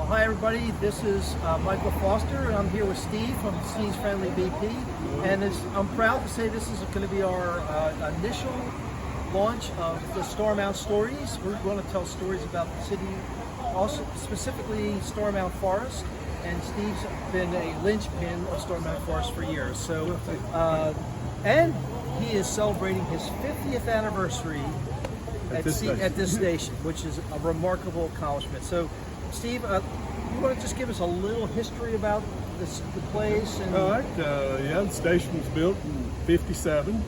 Hi everybody, this is Michael Foster and I'm here with Steve from Steve's Friendly BP, and I'm proud to say this is going to be our initial launch of the Starmount Stories. We're going to tell stories about the city, also specifically Starmount Forest, and Steve's been a linchpin of Starmount Forest for years. So, and he is celebrating his 50th anniversary at this station, which is a remarkable accomplishment. So, Steve, you want to just give us a little history about the place? And all right. Yeah, the station was built in '57.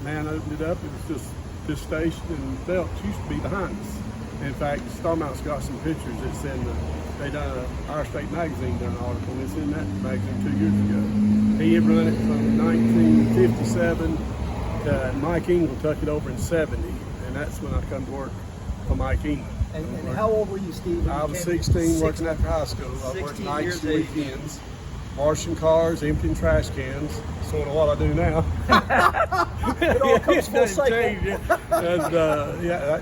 Man opened it up. It was just this station, and Phelps used to be behind us. In fact, Starmount's got some pictures. It's in they done Our State magazine done an article, and it's in that magazine 2 years ago. He had run it from 1957 to Mike Engel took it over in '70, and that's when I come to work for Mike Engel. And how old were you, Steve? I was 16, working after high school. I worked nights and weekends, washing cars, emptying trash cans, sort of what I do now. It all comes full cycle. And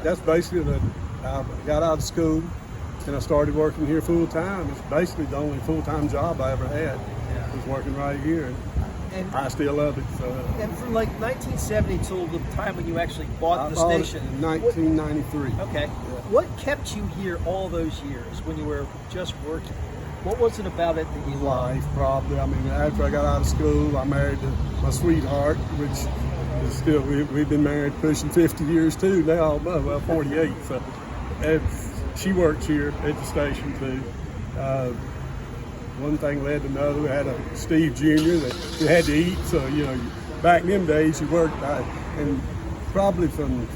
that's basically I got out of school and I started working here full time. It's basically the only full-time job I ever had. I was working right here. And I still love it. So. And from like 1970 till the time when you actually bought the station? In 1993. Okay. Yeah. What kept you here all those years when you were just working? What was it about it that you liked? Life, probably. I mean, after I got out of school, I married my sweetheart, which is still, we've been married pushing 50 years too now, well, 48. So she works here at the station too. One thing led to another. We had a Steve Jr. that you had to eat. So, back in them days, you worked, and probably from,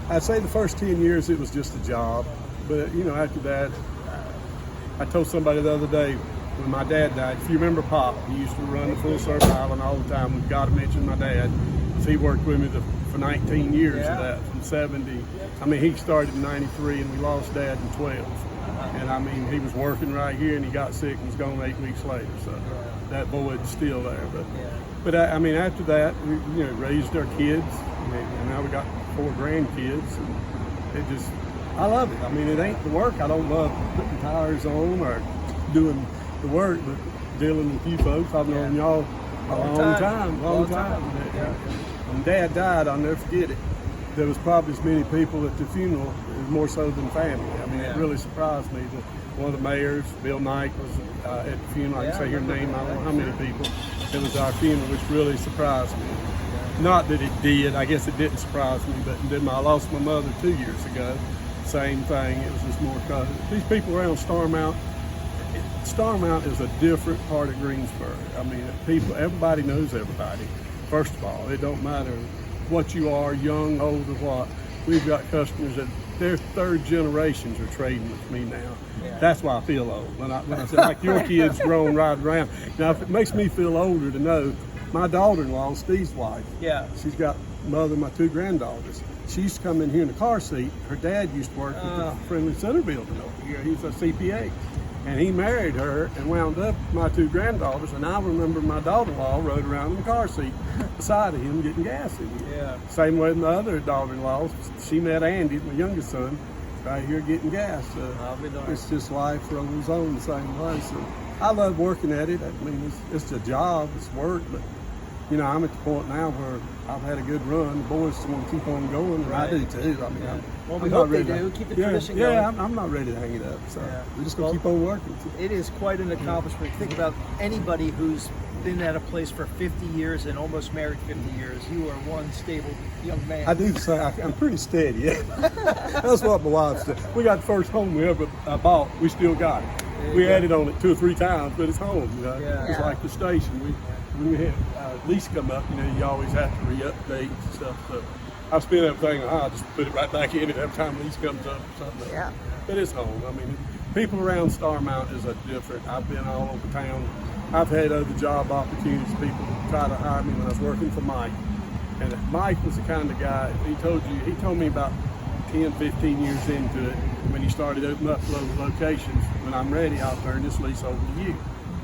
I'd say the first 10 years, it was just a job. But, after that, I told somebody the other day, when my dad died, if you remember Pop, he used to run the Full Service Island all the time. We've got to mention my dad, because he worked with me for 19 years of that, from 70. I mean, he started in 93, and we lost Dad in 12. And I mean, he was working right here, and he got sick and was gone 8 weeks later. So that void's still there. But I mean, after that, we raised our kids, and now we got 4 grandkids, and it just, I love it. I mean, it ain't the work. I don't love putting tires on or doing the work, but dealing with you folks. I've known y'all a long time. When Dad died, I'll never forget it. There was probably as many people at the funeral, more so than family. I mean, it really surprised me that one of the mayors, Bill Knight, was at the funeral. I can say her name, I don't know how many people. It was our funeral, which really surprised me. Not that it did, I guess it didn't surprise me, but then I lost my mother 2 years ago. Same thing, it was just more cause. These people around Starmount is a different part of Greensboro. I mean, everybody knows everybody. First of all, it don't matter what you are, young, old, or what. We've got customers that their third generations are trading with me now. That's why I feel old. When I said, like, your kids grown right around. Now, if it makes me feel older to know, my daughter-in-law, Steve's wife, she's got mother of my 2 granddaughters. She used to come in here in a car seat. Her dad used to work at the Friendly Center building over here. He was a CPA. And he married her and wound up with my 2 granddaughters. And I remember my daughter-in-law rode around in the car seat beside of him getting gas in here. Same way with my other daughter-in-law. She met Andy, my youngest son, right here getting gas. It's just life rolls on the same way. So I love working at it. I mean, it's a job, it's work, but I'm at the point now where I've had a good run. The boys want to keep on going, and I do too. I mean, we hope they do. Keep the tradition going. Yeah, I'm not ready to hang it up. So we're just going to keep on working. It is quite an accomplishment. Think about anybody who's been at a place for 50 years and almost married 50 years. You are one stable young man. I do say I'm pretty steady. That's what my wife said. We got the first home we ever bought. We still got it. We added on it 2 or 3 times, but it's home. It's like the station. When we have lease come up, you always have to re-update and stuff. So I spend everything, I just put it right back in it every time lease comes up or something. But it's home. I mean, people around Starmount is a different. I've been all over town. I've had other job opportunities. People try to hire me when I was working for Mike. And Mike was the kind of guy, he told me about 10, 15 years into it, when he started opening up locations, when I'm ready, I'll turn this lease over to you.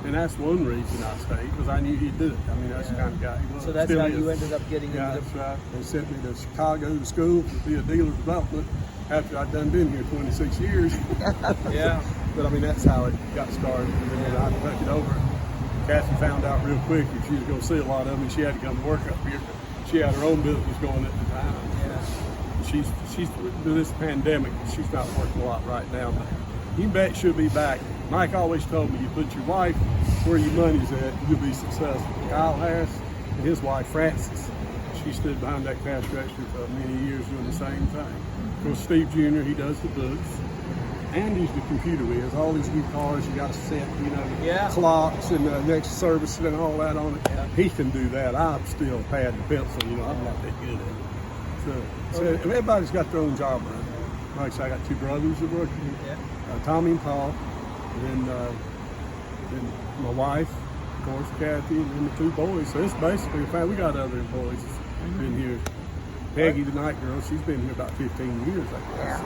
And that's one reason I stayed, because I knew he'd do it. I mean, that's the kind of guy he was. So that's how you ended up getting into that's right. They sent me to Chicago to school to be a dealer development after I'd been here 26 years. But I mean, that's how it got started. And then I took it over. Kathy found out real quick that she was going to see a lot of them, and she had to come work up here. She had her own business going at the time. Yeah. She's through this pandemic. She's not working a lot right now, but you bet she'll be back. Mike always told me, you put your wife where your money's at, you'll be successful. Kyle Harris and his wife Frances, she stood behind that cash register for many years doing the same thing. Of course, Steve Jr., he does the books. Andy's the computer whiz. All these new cars, you got to set, clocks and next service and all that on it. Yeah. He can do that. I'm still pad and pencil, I'm not that good at it. So everybody's got their own job running. Like I said, I got two brothers that work here, Tommy and Paul, and then my wife, of course, Kathy, and then the two boys. So it's basically, in fact, we got other employees that's been here. Peggy, the night girl, she's been here about 15 years, I guess.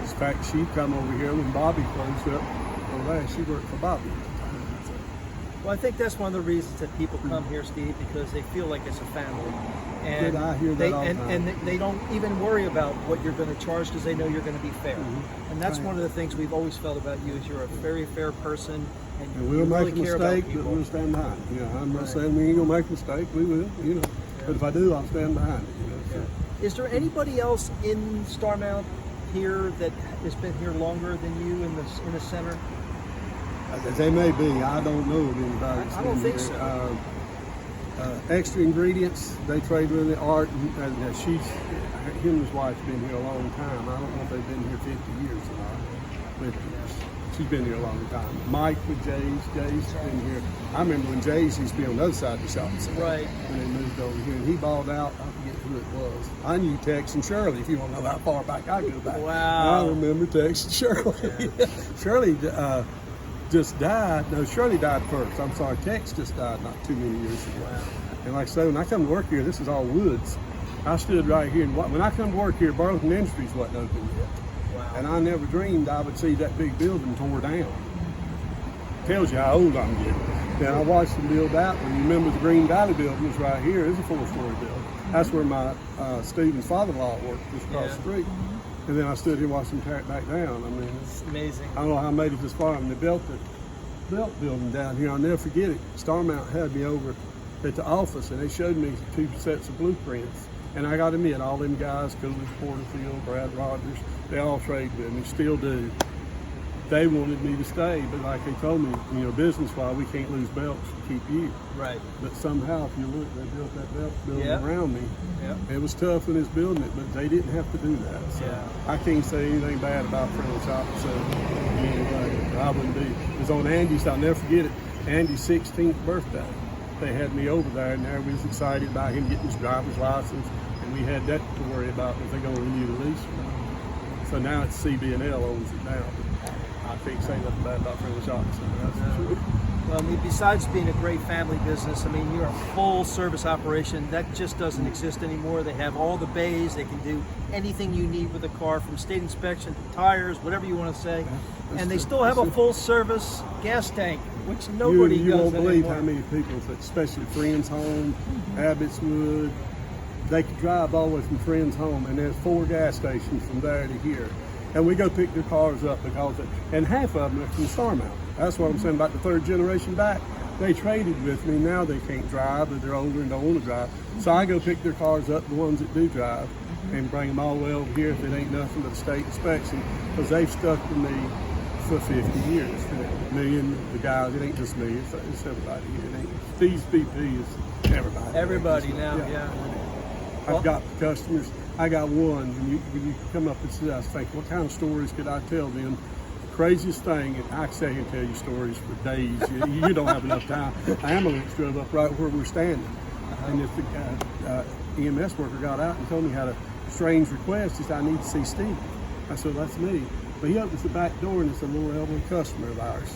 In fact, she'd come over here when Bobby closed up. She worked for Bobby. Well, I think that's one of the reasons that people come here, Steve, because they feel like it's a family. And I hear that all the time. And they don't even worry about what you're going to charge because they know you're going to be fair. And that's one of the things we've always felt about you is you're a very fair person. And we'll you make really a care about mistake, but people. we'll stand behind it. I'm not saying we ain't gonna make a mistake. We will, But if I do, I'll stand behind it. So. Is there anybody else in Starmount here that has been here longer than you in the center? They may be. I don't know of anybody. I don't think so. Extra ingredients, they trade with it. Art, him and his wife's been here a long time. I don't know if they've been here 50 years or not. But she's been here a long time. Mike with Jay's been here. I remember when Jay's used to be on the other side of the shop. Right. When they moved over here, and he balled out. I forget who it was. I knew Tex and Shirley. If you want to know how far back I go back. Wow. I remember Tex and Shirley. Shirley just died. No, Shirley died first. I'm sorry, Tex just died not too many years ago. Wow. And like I said, when I come to work here, this is all woods. I stood right here, and when I come to work here, Burlington Industries wasn't open yet. Wow. And I never dreamed I would see that big building tore down. Tells you how old I'm getting. Then I watched them build that one. You remember the Green Valley building was right here. It's a 4-story building. That's where my Stephen's father-in-law worked, just across the street. And then I stood here watching them tear it back down. I mean, It's amazing. I don't know how I made it this far. I mean, they built the belt building down here. I'll never forget it. Starmount had me over at the office, and they showed me 2 sets of blueprints. And I got to admit, all them guys, Coolidge, Porterfield, Brad Rogers, they all trade with me, still do. They wanted me to stay, but like they told me, business-wise, we can't lose belts to keep you. Right. But somehow, if you look, they built that belt building around me. Yep. It was tough when it was building it, but they didn't have to do that. So I can't say anything bad about Friendly Shop. So anyway, I wouldn't be. It was on Andy's, I'll never forget it, Andy's 16th birthday. They had me over there, and everybody was excited about him getting his driver's license, and we had that to worry about if they're going to renew the lease or not. So now it's CB&L owns it now. I can't say nothing bad about Friendly Shop, so that's for sure. Well, I mean, besides being a great family business, I mean, you're a full service operation. That just doesn't exist anymore. They have all the bays. They can do anything you need with a car, from state inspection to tires, whatever you want to say. And they still have a full service gas tank, which nobody You does won't believe anymore. how many people, especially Friends Home, Abbotswood, they could drive all the way from Friends Home, and there's 4 gas stations from there to here. And we go pick their cars up and half of them are from Starmount. That's what I'm saying about the 3rd generation back. They traded with me. Now they can't drive, or they're older and don't want to drive. So I go pick their cars up, the ones that do drive, and bring them all the way over here if it ain't nothing but state inspection, because they've stuck to me for 50 years. Me and the guys, it ain't just me, it's everybody here. It ain't, Steve's BP is everybody. Everybody now, I've got customers. I got one. When you come up and see us, think, what kind of stories could I tell them? Craziest thing, and I can sit here and tell you stories for days. You don't have enough time. An ambulance drove up right where we're standing. And if the EMS worker got out and told me had a strange request, he said, I need to see Steve. I said, that's me. But he opens the back door, and it's a little elderly customer of ours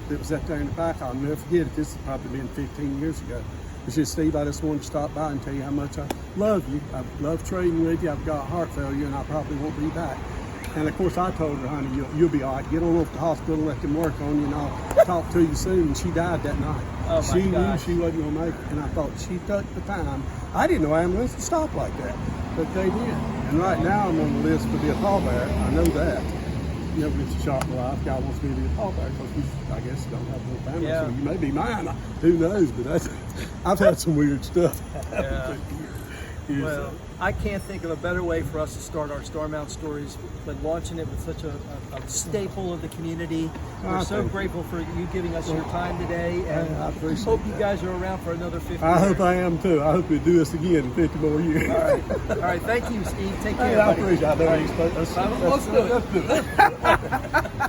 that was up there in the back. I'll never forget it. This has probably been 15 years ago. It's just, Steve, I just wanted to stop by and tell you how much I love you. I love trading with you. I've got heart failure, and I probably won't be back. And of course, I told her, honey, you'll be all right. Get on over to the hospital and let them work on you, and I'll talk to you soon. And she died that night. Oh, my she gosh. knew she wasn't going to make it, and I thought she took the time. I didn't know ambulances stop like that, but they did. And right now, I'm on the list to be a pallbearer. I know that. you know, it's a shot in life. God wants me to be a pallbearer because I guess don't have no family. Yeah. So you may be mine. Who knows? But I've had some weird stuff. Yeah. Years. Well, I can't think of a better way for us to start our Starmount Stories than launching it with such a staple of the community. We're so grateful for you giving us your time today, and I appreciate hope you that. guys are around for ananother 50 I years. hope I am too. I hope we do this again in 50 more years. All right. Thank you, Steve. Take care. Hey, I buddy. appreciate it. I know you spoke. Let's do it.